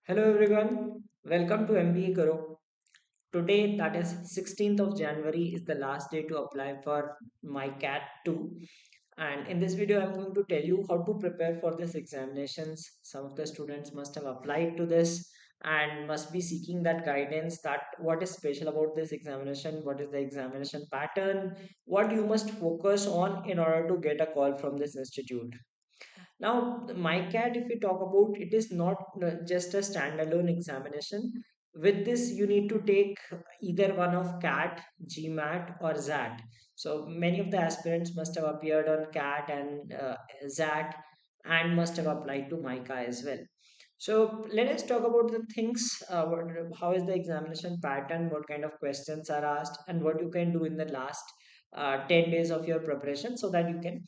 Hello everyone, welcome to MBA Karo. Today, that is 16th of January, is the last day to apply for MICAT 2. And in this video, I'm going to tell you how to prepare for this examinations. Some of the students must have applied to this and must be seeking that guidance that what is special about this examination, what is the examination pattern, what you must focus on in order to get a call from this institute. Now, the MICAT, if we talk about, it is not just a standalone examination. With this, you need to take either one of CAT, GMAT, or ZAT. So many of the aspirants must have appeared on CAT and ZAT and must have applied to MICA as well. So let us talk about the things. How is the examination pattern? What kind of questions are asked, and what you can do in the last 10 days of your preparation so that you can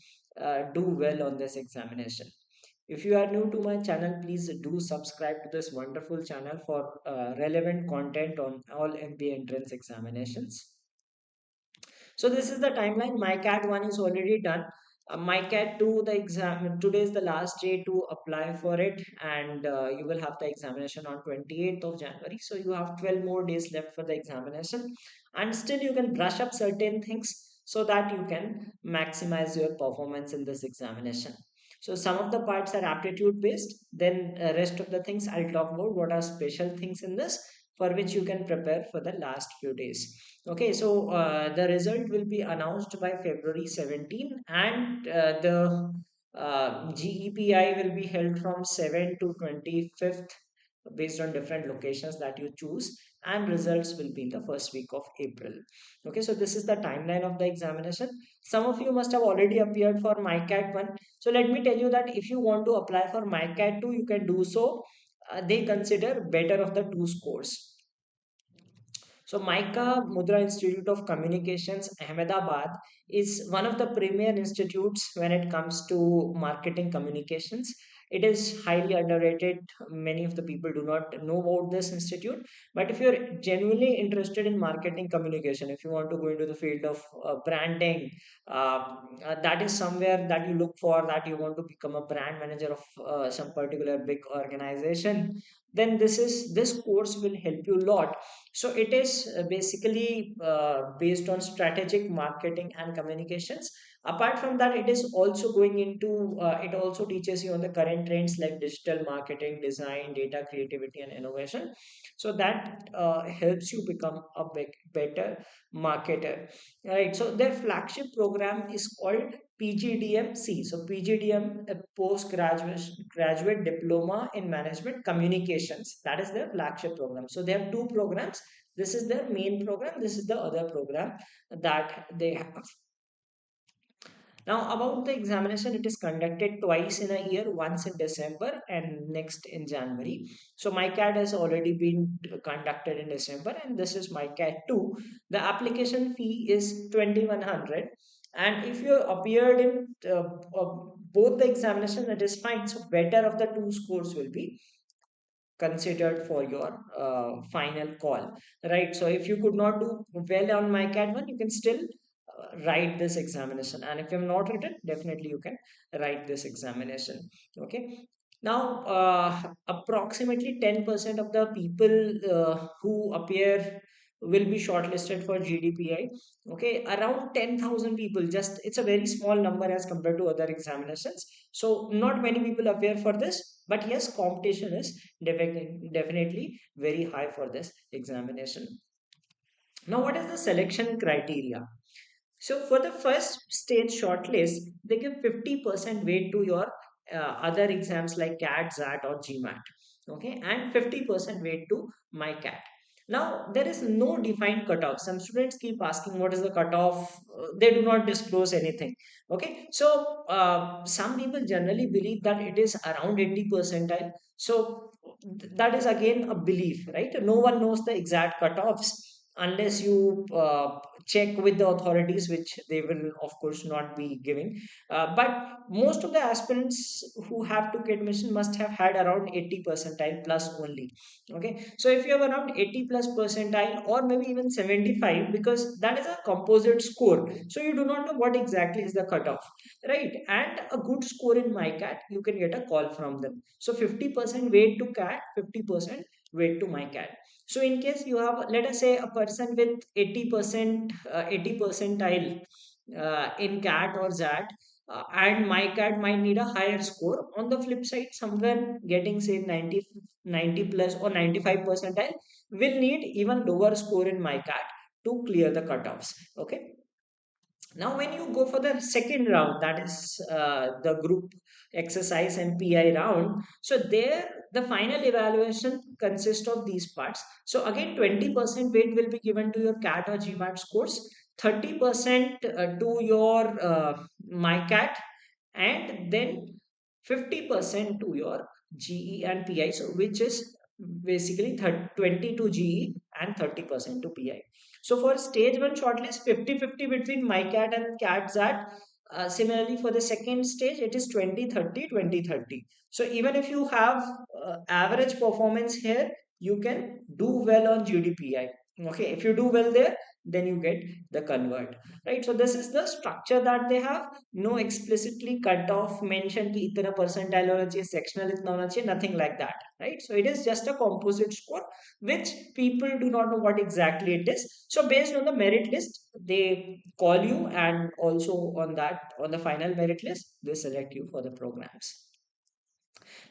do well on this examination. If you are new to my channel, please do subscribe to this wonderful channel for relevant content on all MBA entrance examinations. So this is the timeline. MyCat 1 is already done. MyCat 2, the exam today is the last day to apply for it, and you will have the examination on 28th of January. So you have 12 more days left for the examination, and still you can brush up certain things so that you can maximize your performance in this examination. So some of the parts are aptitude based. Then rest of the things I'll talk about what are special things in this for which you can prepare for the last few days. Okay, so the result will be announced by February 17, and the GEPI will be held from 7 to 25th based on different locations that you choose, and results will be in the first week of April. Okay, so this is the timeline of the examination. Some of you must have already appeared for MyCat 1. So let me tell you that if you want to apply for MyCat 2, you can do so. They consider better of the two scores. So MICA, Mudra Institute of Communications, Ahmedabad, is one of the premier institutes when it comes to marketing communications. It is highly underrated. Many of the people do not know about this institute. But if you're genuinely interested in marketing communication, if you want to go into the field of branding, that is somewhere that you look for, that you want to become a brand manager of some particular big organization, then this course will help you a lot. So it is basically based on strategic marketing and communications. Apart from that, it is also going into it also teaches you on the current trends like digital marketing, design, data, creativity, and innovation. So that helps you become a better marketer. Right. So their flagship program is called PGDM-C. So PGDM, a graduate diploma in management communications. That is their flagship program. So they have two programs. This is their main program. This is the other program that they have. Now, about the examination, it is conducted twice in a year, once in December and next in January. So, MyCat has already been conducted in December, and this is MyCat 2. The application fee is 2100, and if you appeared in both the examination, it is fine. So, better of the two scores will be considered for your final call, right? So if you could not do well on MyCat 1, you can still write this examination, and if you have not written, definitely you can write this examination. Okay, now approximately 10% of the people who appear will be shortlisted for GDPI. Okay, around 10,000 people, just it's a very small number as compared to other examinations. So not many people appear for this, but yes, competition is definitely very high for this examination. Now, what is the selection criteria? So for the first stage shortlist, they give 50% weight to your other exams like CAT, ZAT, or GMAT. Okay, and 50% weight to MyCat. Now there is no defined cutoff. Some students keep asking what is the cutoff. They do not disclose anything. Okay, so some people generally believe that it is around 80 percentile. So that is again a belief, right? No one knows the exact cutoffs. unless you check with the authorities, which they will of course not be giving. But most of the aspirants who have took admission must have had around 80 percentile plus only. Okay, so if you have around 80 plus percentile or maybe even 75, because that is a composite score, so you do not know what exactly is the cutoff, right? And a good score in MyCat, you can get a call from them. So 50% weight to CAT, 50% weight to MyCat. So in case you have, let us say, a person with 80%, 80 percentile in CAT or ZAT, and MyCat might need a higher score. On the flip side, someone getting say 90 plus or 95 percentile will need even lower score in MyCat to clear the cutoffs. Okay. Now, when you go for the second round, that is the group exercise and PI round, so there the final evaluation consists of these parts. So again, 20% weight will be given to your CAT or GMAT scores, 30% to your MyCat, and then 50% to your GE and PI. So which is basically 20 to GE and 30% to PI. So for stage one shortlist, 50-50 between MyCat and CatZat. Similarly, for the second stage, it is 20-30, 20-30. So even if you have average performance here, you can do well on GDPI. Okay, if you do well there, then you get the convert, right? So this is the structure that they have. No explicitly cut off mention कि इतना percentile होना चाहिए, sectional इतना होना चाहिए, nothing like that, right? So it is just a composite score which people do not know what exactly it is. So based on the merit list, they call you, and also on that, on the final merit list, they select you for the programs.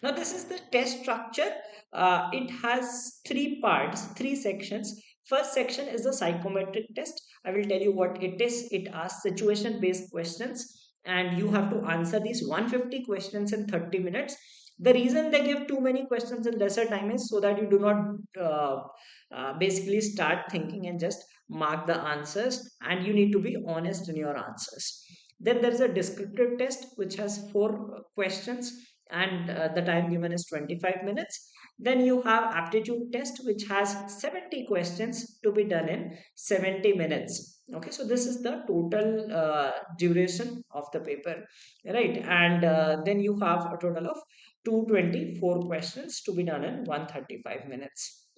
Now, this is the test structure. It has three parts, three sections. First section is the psychometric test. I will tell you what it is. It asks situation based questions, and you have to answer these 150 questions in 30 minutes. The reason they give too many questions in lesser time is so that you do not basically start thinking and just mark the answers, and you need to be honest in your answers. Then there is a descriptive test which has four questions, and the time given is 25 minutes. Then you have aptitude test which has 70 questions to be done in 70 minutes. Okay, so this is the total duration of the paper, right? And then you have a total of 224 questions to be done in 135 minutes.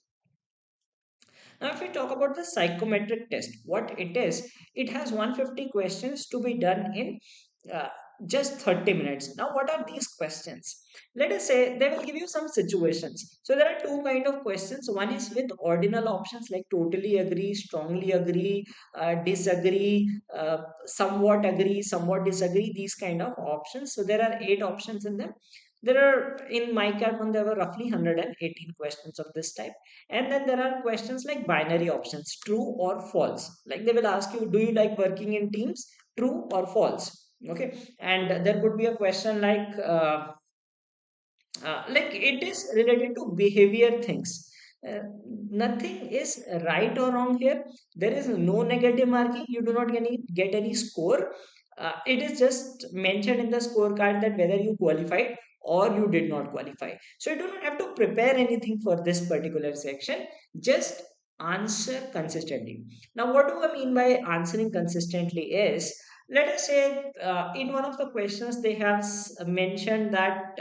Now, if we talk about the psychometric test, what it is, it has 150 questions to be done in uh, just 30 minutes. Now, what are these questions? Let us say they will give you some situations. So there are two kind of questions. One is with ordinal options like totally agree, strongly agree, disagree, somewhat disagree. These kind of options. So there are 8 options in them. There are in MyCat one, there were roughly 118 questions of this type. And then there are questions like binary options, true or false. Like they will ask you, do you like working in teams? True or false? Okay. And there would be a question like it is related to behavior things. Uh, Nothing is right or wrong here. There is no negative marking. You do not get any score. It is just mentioned in the scorecard that whether you qualified or you did not qualify. So you do not have to prepare anything for this particular section. Just answer consistently. Now, what do I mean by answering consistently is, let us say in one of the questions they have mentioned that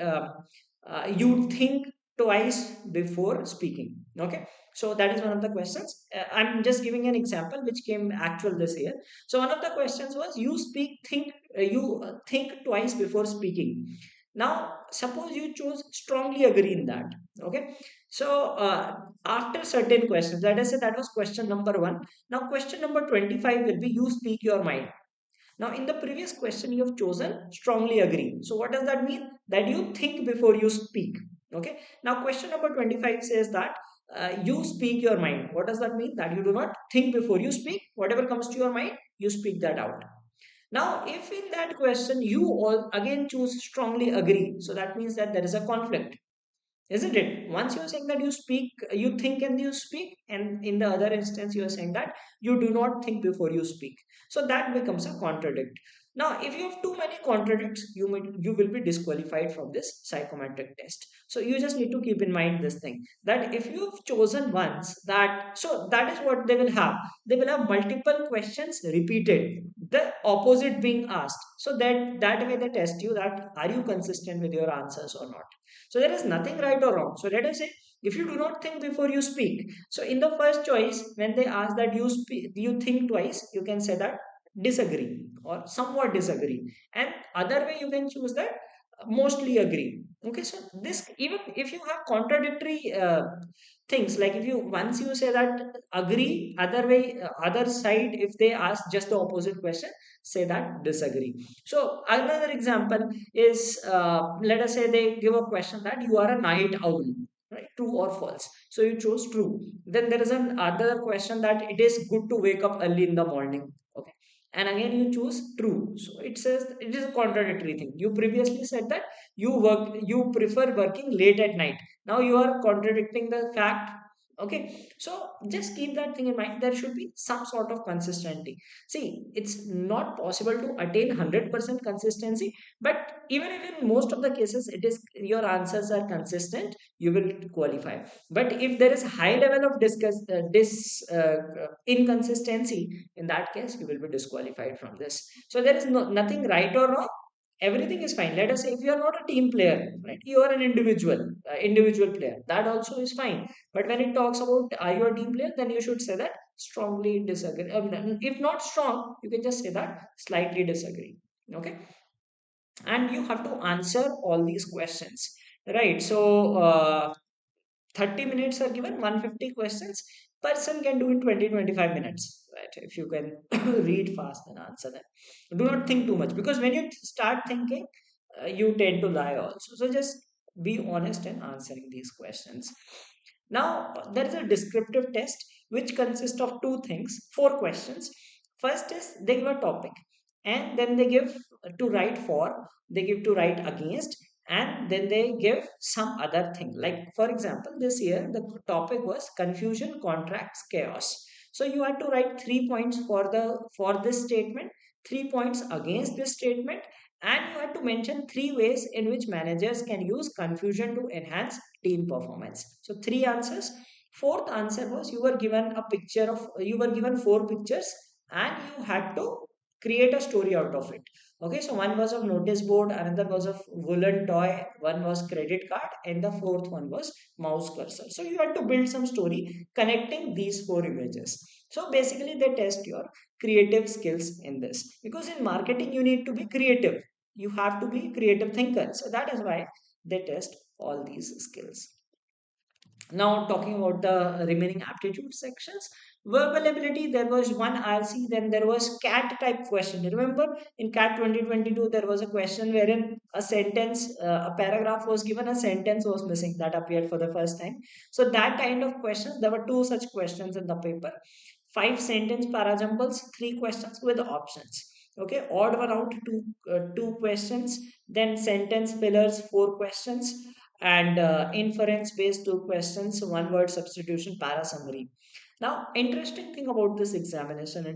you think twice before speaking. Okay, so that is one of the questions. I'm just giving an example which came actual this year. So one of the questions was, you think twice before speaking. Now suppose you chose strongly agree in that. Okay, so after certain questions, let us say that was question number 1. Now question number 25 will be, you speak your mind. Now, in the previous question, you have chosen strongly agree. So, what does that mean? That you think before you speak. Okay. Now, question number 25 says that you speak your mind. What does that mean? That you do not think before you speak. Whatever comes to your mind, you speak that out. Now, if in that question you all again choose strongly agree, so that means that there is a conflict, isn't it? Once you're saying that you speak, you think and you speak, and in the other instance, you're saying that you do not think before you speak. So that becomes a contradict. Now, if you have too many contradicts, you will be disqualified from this psychometric test. So you just need to keep in mind this thing, that if you have chosen once, that so that is what they will have. They will have multiple questions repeated, the opposite being asked. So that way they test you, that are you consistent with your answers or not. So there is nothing right or wrong. So let us say, if you do not think before you speak. So in the first choice, when they ask that you think twice, you can say that disagree or somewhat disagree, and other way you can choose that mostly agree. Okay, so this, even if you have contradictory things, like if you once you say that agree, other way, other side, if they ask just the opposite question, say that disagree. So another example is, let us say they give a question that you are a night owl, right? True or false? So you chose true. Then there is an other question that it is good to wake up early in the morning. Okay, and again you choose true. So it says it is a contradictory thing. You previously said that you prefer working late at night. Now you are contradicting the fact. Okay, so just keep that thing in mind. There should be some sort of consistency. See, it's not possible to attain 100% consistency, but even if in most of the cases it is your answers are consistent, you will qualify. But if there is high level of inconsistency, in that case you will be disqualified from this. So there is nothing right or wrong. Everything is fine. Let us say if you are not a team player, right, you are an individual player, that also is fine. But when it talks about are you a team player, then you should say that strongly disagree. If not strong, you can just say that slightly disagree. Okay, and you have to answer all these questions, right? So 30 minutes are given, 150 questions. Person can do in 20-25 minutes, right? If you can read fast and answer them. Do not think too much, because when you start thinking, you tend to lie also. So just be honest in answering these questions. Now, there is a descriptive test which consists of two things, four questions. First is they give a topic, and then they give to write for, they give to write against, and then they give some other thing. Like for example, this year the topic was confusion, contracts, chaos. So you had to write 3 points for this statement, 3 points against this statement, and you had to mention three ways in which managers can use confusion to enhance team performance. So three answers. Fourth answer was you were given four pictures, and you had to create a story out of it. Okay, so one was of notice board, another was of woolen toy, one was credit card, and the fourth one was mouse cursor. So you had to build some story connecting these four images. So basically, they test your creative skills in this, because in marketing you need to be creative. You have to be creative thinker. So that is why they test all these skills. Now, talking about the remaining aptitude sections, verbal ability, there was one RC, then there was CAT type question. Remember, in CAT 2022, there was a question wherein a sentence, a paragraph was given, a sentence was missing, that appeared for the first time. So, that kind of questions, there were two such questions in the paper. Five sentence parajumbles, three questions with options. Okay, odd one out, two questions, then sentence fillers, four questions, and inference based two questions, one word substitution, para summary. Now, interesting thing about this examination,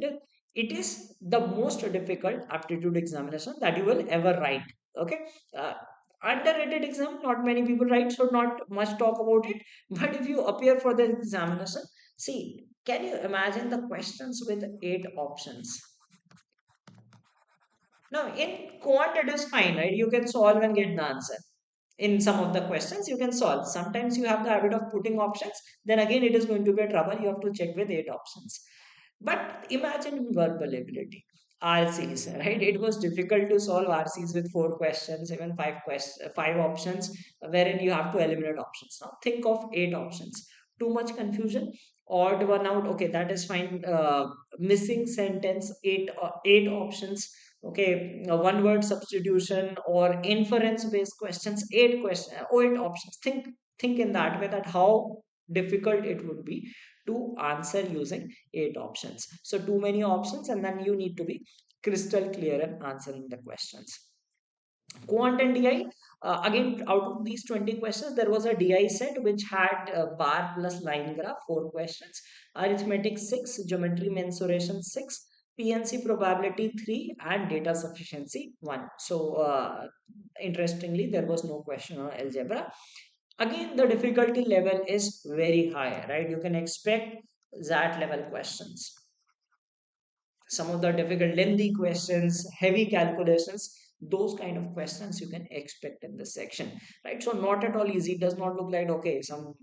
it is the most difficult aptitude examination that you will ever write. Okay, uh, underrated exam, not many people write, so not much talk about it. But if you appear for the examination, see, can you imagine the questions with eight options? Now, in quant, it is fine, right? You can solve and get the answer. In some of the questions, you can solve. Sometimes you have the habit of putting options, then again, it is going to be a trouble. You have to check with eight options. But imagine verbal ability. RCs, right? It was difficult to solve RCs with four questions, even five options, wherein you have to eliminate options. Now think of eight options. Too much confusion. Odd one out. Okay, that is fine. Missing sentence. Eight options. Okay, one word substitution or inference based questions. Eight options. Think in that way, that how difficult it would be to answer using eight options. So too many options, and then you need to be crystal clear in answering the questions. Quant and DI, again, out of these 20 questions, there was a DI set which had bar plus line graph, four questions, arithmetic 6, geometry mensuration 6, PNC probability 3, and data sufficiency 1. So, interestingly, there was no question on algebra. Again, the difficulty level is very high, right? You can expect that level questions. Some of the difficult, lengthy questions, heavy calculations, those kind of questions you can expect in this section, right? So not at all easy. It does not look like, okay, some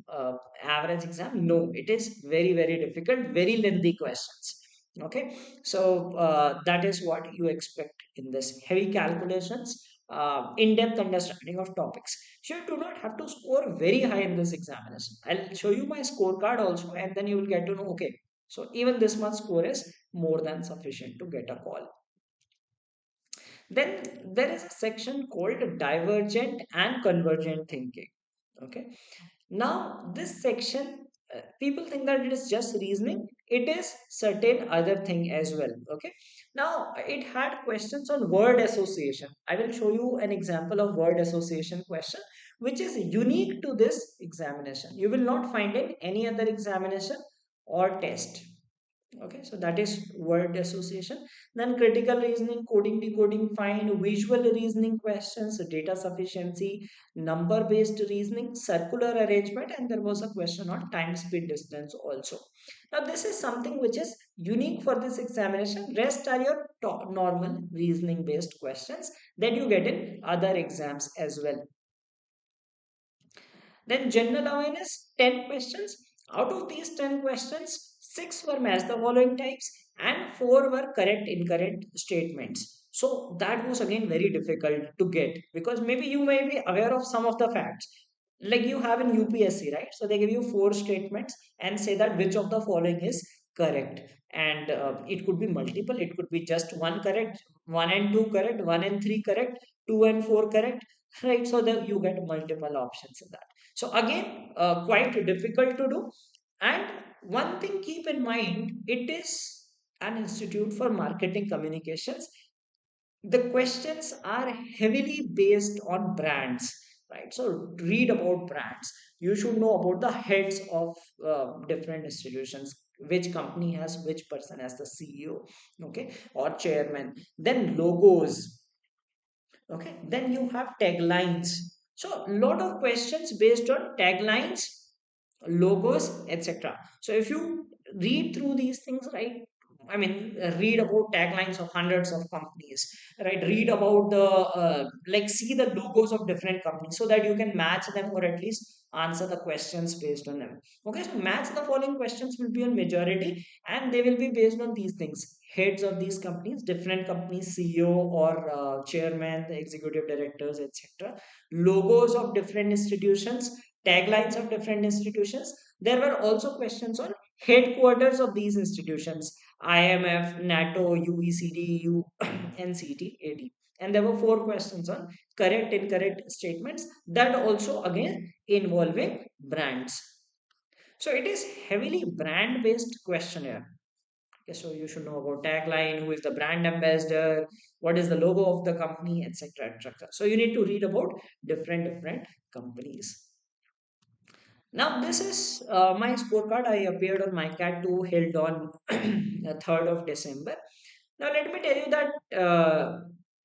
average exam. No, it is very, very difficult, very lengthy questions. Okay, so that is what you expect in this heavy calculations, in-depth understanding of topics. So you do not have to score very high in this examination. I'll show you my scorecard also, and then you will get to know, okay, so even this much score is more than sufficient to get a call. Then there is a section called Divergent and Convergent thinking. Okay. Now this section, people think that it is just reasoning. It is certain other thing as well. Okay. Now it had questions on word association. I will show you an example of word association question, which is unique to this examination. You will not find in any other examination or test. Okay, so that is word association. Then critical reasoning, coding, decoding, fine, visual reasoning questions, data sufficiency, number based reasoning, circular arrangement, and there was a question on time, speed, distance also. Now this is something which is unique for this examination. Rest are your normal reasoning based questions that you get in other exams as well. Then general awareness, 10 questions. Out of these 10 questions, 6 were match the following types and 4 were correct incorrect statements. So that was again very difficult to get, because maybe you may be aware of some of the facts. Like you have in UPSC, right? So they give you 4 statements and say that which of the following is correct. And it could be multiple, it could be just one correct, 1 and 2 correct, 1 and 3 correct, 2 and 4 correct, right? So that you get multiple options in that. So again, quite difficult to do. And one thing keep in mind, it is an institute for marketing communications. The questions are heavily based on brands, right? So read about brands. You should know about the heads of different institutions, which company has which person as the CEO, okay, or chairman. Then logos, okay, then you have taglines. So a lot of questions based on taglines, logos, etc. So if you read through these things, right, I mean, read about taglines of hundreds of companies, right, read about the like see the logos of different companies so that you can match them or at least answer the questions based on them. Okay, so match the following questions will be on majority, and they will be based on these things: heads of these companies, different companies, CEO or chairman, the executive directors, etc., logos of different institutions, taglines of different institutions. There were also questions on headquarters of these institutions: IMF, NATO, UECD, NCT, and there were 4 questions on correct, incorrect statements, that also again involving brands. So it is heavily brand based questionnaire. Okay, so you should know about tagline, who is the brand ambassador, what is the logo of the company, etc., etc. So you need to read about different companies. Now this is my scorecard. I appeared on MICAT 2, held on 3rd of December. Now let me tell you that,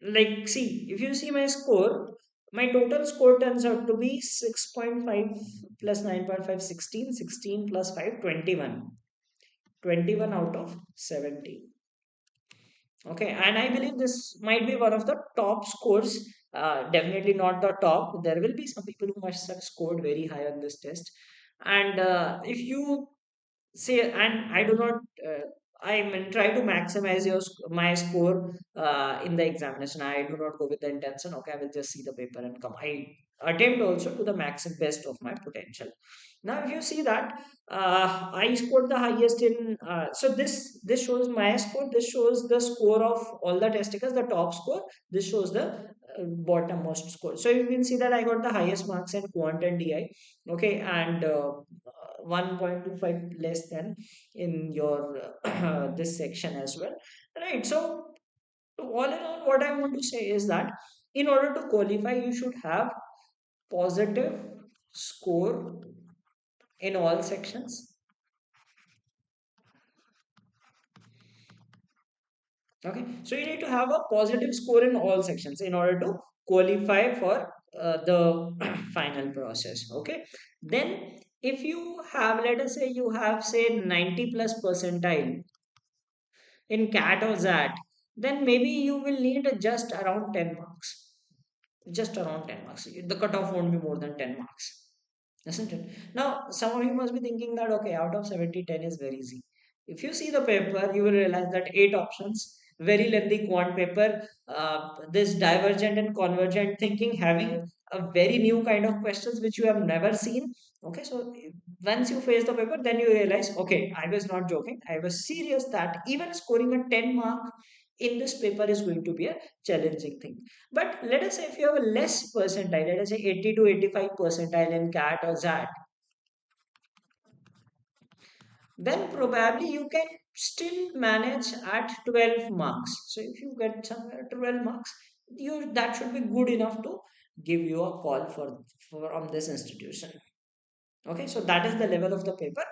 like, see, if you see my score, my total score turns out to be 6.5 plus 9.5, 16, 16 plus 5, 21. 21 out of 70. Okay, and I believe this might be one of the top scores. Definitely not the top. There will be some people who must have scored very high on this test. And if you say, and I do not, I mean, try to maximize my score in the examination. I do not go with the intention. Okay, I will just see the paper and come. I attempt also to the max and best of my potential. Now, if you see that I scored the highest in, so this shows my score. This shows the score of all the test takers, the top score. This shows the bottommost score. So you can see that I got the highest marks in quant and DI. Okay, and 1.25 less than in your this section as well, right? So all in all, what I want to say is that in order to qualify, you should have positive score in all sections. Okay, so you need to have a positive score in all sections in order to qualify for the final process. Okay, then if you have, let us say you have say 90 plus percentile in CAT or ZAT, then maybe you will need just around 10 marks. Just around 10 marks. The cutoff won't be more than 10 marks, isn't it? Now, some of you must be thinking that, okay, out of 70, 10 is very easy. If you see the paper, you will realize that eight options, very lengthy quant paper, this divergent and convergent thinking, having a very new kind of questions which you have never seen. Okay, so once you face the paper, then you realize, okay, I was not joking. I was serious that even scoring a 10 mark in this paper is going to be a challenging thing. But let us say if you have a less percentile, let us say 80 to 85 percentile in CAT or ZAT, then probably you can still manage at 12 marks. So if you get somewhere 12 marks, you that should be good enough to give you a call for from this institution. Okay, so that is the level of the paper.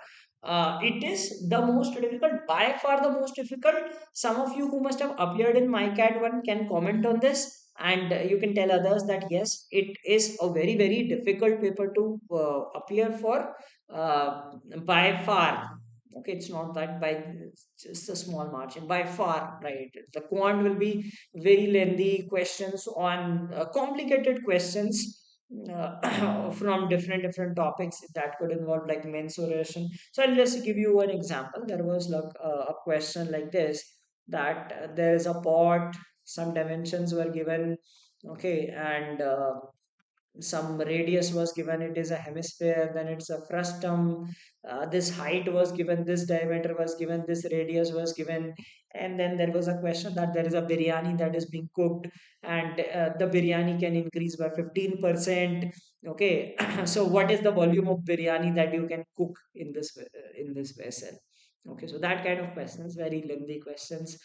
It is the most difficult, by far the most difficult. Some of you who must have appeared in MyCat 1 can comment on this, and you can tell others that yes, it is a very, very difficult paper to appear for by far. Okay, it's not that by just a small margin, by far, right? The quant will be very lengthy questions on complicated questions from different topics that could involve like mensuration. So I'll just give you one example. There was like a question like this, that there is a pot, some dimensions were given, okay, and some radius was given, it is a hemisphere, then it's a frustum, this height was given, this diameter was given, this radius was given, and then there was a question that there is a biryani that is being cooked, and the biryani can increase by 15%. Okay, so what is the volume of biryani that you can cook in this vessel? Okay, so that kind of questions, very lengthy questions,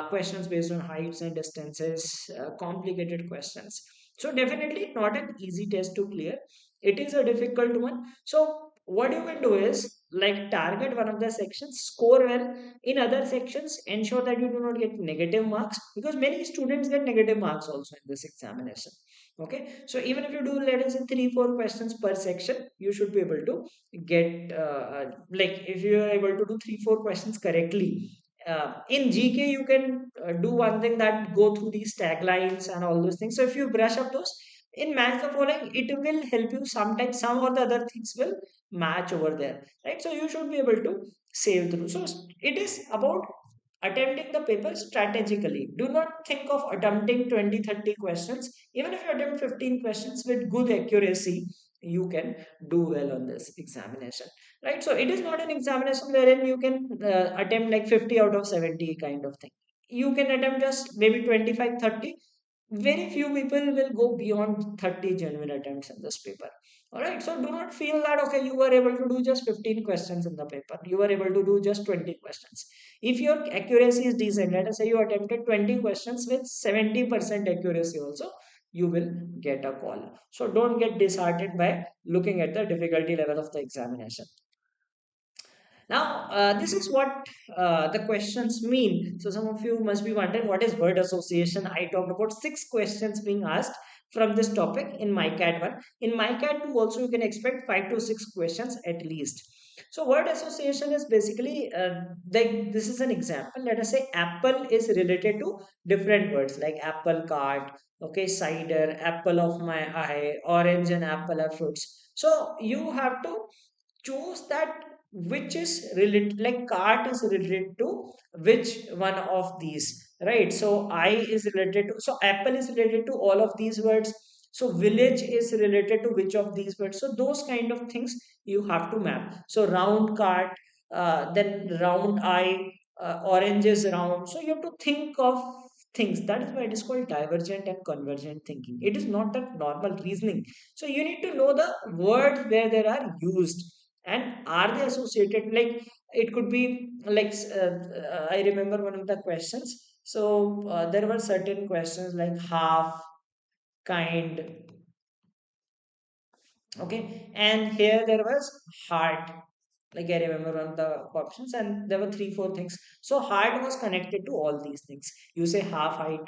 questions based on heights and distances, complicated questions. So definitely not an easy test to clear. It is a difficult one. So what you can do is like target one of the sections, score well in other sections, ensure that you do not get negative marks, because many students get negative marks also in this examination. Okay, so even if you do let us say 3 4 questions per section, you should be able to get like if you are able to do 3 4 questions correctly, in GK, you can do one thing, that go through these taglines and all those things. So if you brush up those, in match the following, it will help you. Sometimes some or the other things will match over there, right? So you should be able to save through. So it is about attempting the paper strategically. Do not think of attempting 20 30 questions. Even if you attempt 15 questions with good accuracy, you can do well on this examination, right? So it is not an examination wherein you can attempt like 50 out of 70 kind of thing. You can attempt just maybe 25 30. Very few people will go beyond 30 genuine attempts in this paper. All right, so do not feel that okay, you were able to do just 15 questions in the paper, you were able to do just 20 questions. If your accuracy is decent, let us say you attempted 20 questions with 70% accuracy also, you will get a call. So don't get disheartened by looking at the difficulty level of the examination. Now, this is what the questions mean. So, some of you must be wondering what is word association. I talked about 6 questions being asked from this topic in MyCat 1. In MyCat 2, also, you can expect 5 to 6 questions at least. So, word association is basically like this is an example. Let us say apple is related to different words like apple cart, okay, cider, apple of my eye, orange and apple are fruits. So, you have to choose that which is related, like cart is related to which one of these, right? So I is related to, so apple is related to all of these words, so village is related to which of these words. So those kind of things you have to map. So round cart, then round eye, orange is round. So you have to think of things. That is why it is called divergent and convergent thinking. It is not a normal reasoning. So you need to know the words where they are used, and are they associated. Like it could be like I remember one of the questions. So there were certain questions like half, kind, okay, and here there was heart. Like I remember one of the options, and there were three, four things. So heart was connected to all these things. You say hearted,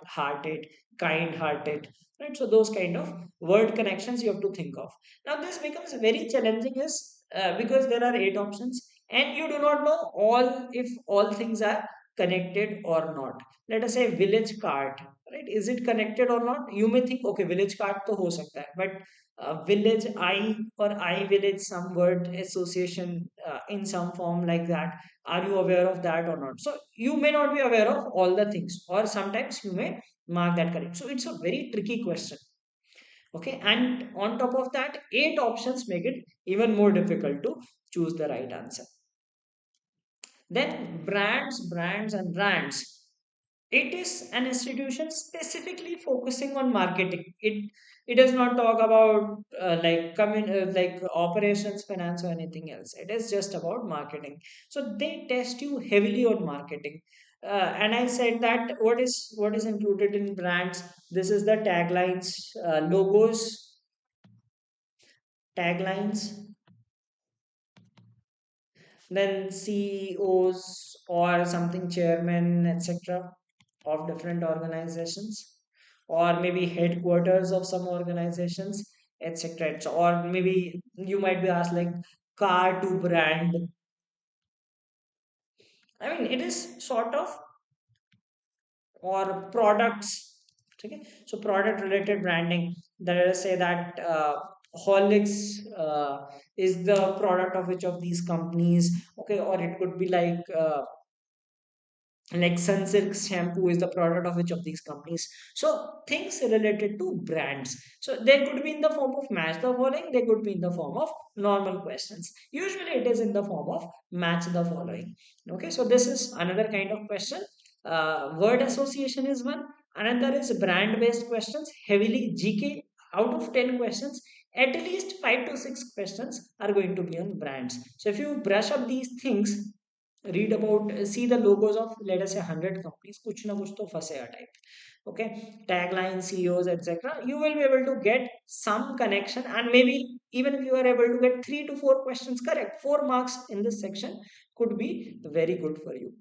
kind-hearted, right? So those kind of word connections you have to think of. Now this becomes very challenging, is because there are eight options, and you do not know all if all things are connected or not. Let us say village cart, right? Is it connected or not? You may think, okay, village cart to ho sakta hai, but village I or I village, some word association in some form like that. Are you aware of that or not? So you may not be aware of all the things, or sometimes you may mark that correct. So it's a very tricky question. Okay, and on top of that, eight options make it even more difficult to choose the right answer. Then brands and brands. It is an institution specifically focusing on marketing. It does not talk about like operations, finance, or anything else. It is just about marketing. So they test you heavily on marketing. And I said that what is included in brands. This is the taglines, logos, taglines, then CEOs or something chairman, etc., of different organizations, or maybe headquarters of some organizations, etc. Or maybe you might be asked like car to brand. I mean, it is sort of, or products. Okay, so product related branding. Let us say that Horlicks is the product of which of these companies. Okay, or it could be like Sunsilk shampoo is the product of which of these companies. So things related to brands. So they could be in the form of match the following, they could be in the form of normal questions. Usually it is in the form of match the following. Okay, so this is another kind of question. Word association is one. Another is brand based questions, heavily GK. Out of 10 questions, at least 5 to 6 questions are going to be on brands. So if you brush up these things, read about, see the logos of, let us say, 100 companies, kuch na kuch to fasega type. Okay, tagline, CEOs, etc., you will be able to get some connection, and maybe even if you are able to get 3 to 4 questions correct, 4 marks in this section could be very good for you.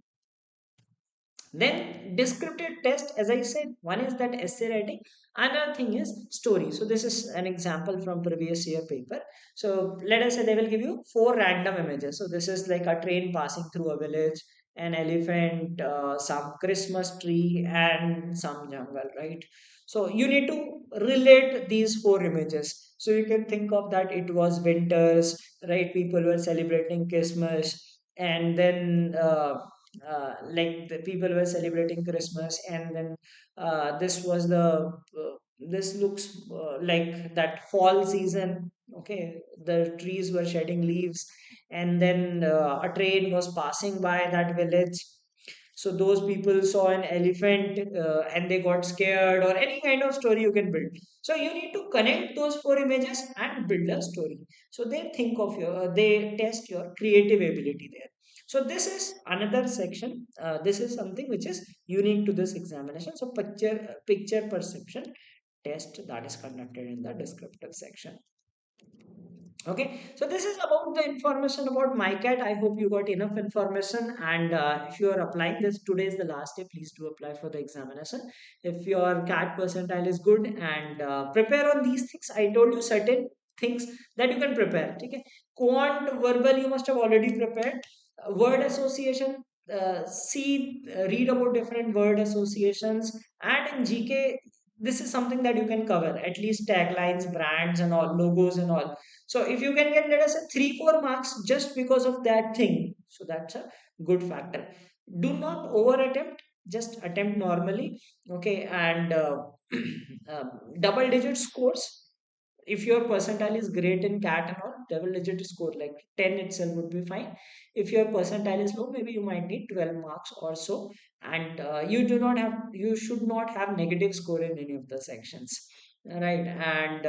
Then descriptive test, as I said, one is that essay writing. Another thing is story. So this is an example from previous year paper. So let us say they will give you four random images. So this is like a train passing through a village, an elephant, some Christmas tree, and some jungle, right? So you need to relate these four images. So you can think of that it was winters, right? People were celebrating Christmas, and then like the people were celebrating Christmas, and then this was this looks like that fall season. Okay, the trees were shedding leaves, and then a train was passing by that village. So those people saw an elephant and they got scared, or any kind of story you can build. So you need to connect those four images and build a story. So they think of they test your creative ability there. So this is another section. This is something which is unique to this examination. So picture perception test that is conducted in the descriptive section. Okay, so this is about the information about MICAT. I hope you got enough information, and if you are applying this, today is the last day. Please do apply for the examination. If your CAT percentile is good, and prepare on these things. I told you certain things that you can prepare. Okay, quant verbal you must have already prepared. Word association. Read about different word associations, and in GK, this is something that you can cover, at least taglines, brands, and all, logos, and all. So if you can get, let us say, 3 4 marks just because of that thing, so that's a good factor. Do not over attempt, just attempt normally. Okay, and double digit scores. If your percentile is great in CAT and all, double digit score like 10 itself would be fine. If your percentile is low, maybe you might need 12 marks or so. And you should not have negative score in any of the sections, right? And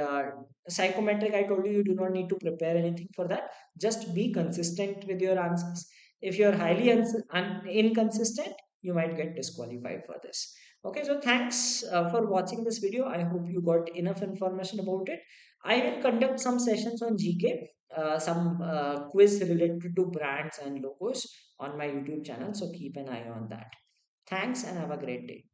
psychometric, I told you, you do not need to prepare anything for that. Just be consistent with your answers. If you're highly inconsistent, you might get disqualified for this. Okay, so thanks for watching this video. I hope you got enough information about it. I will conduct some sessions on GK, some quiz related to brands and logos on my YouTube channel. So keep an eye on that. Thanks and have a great day.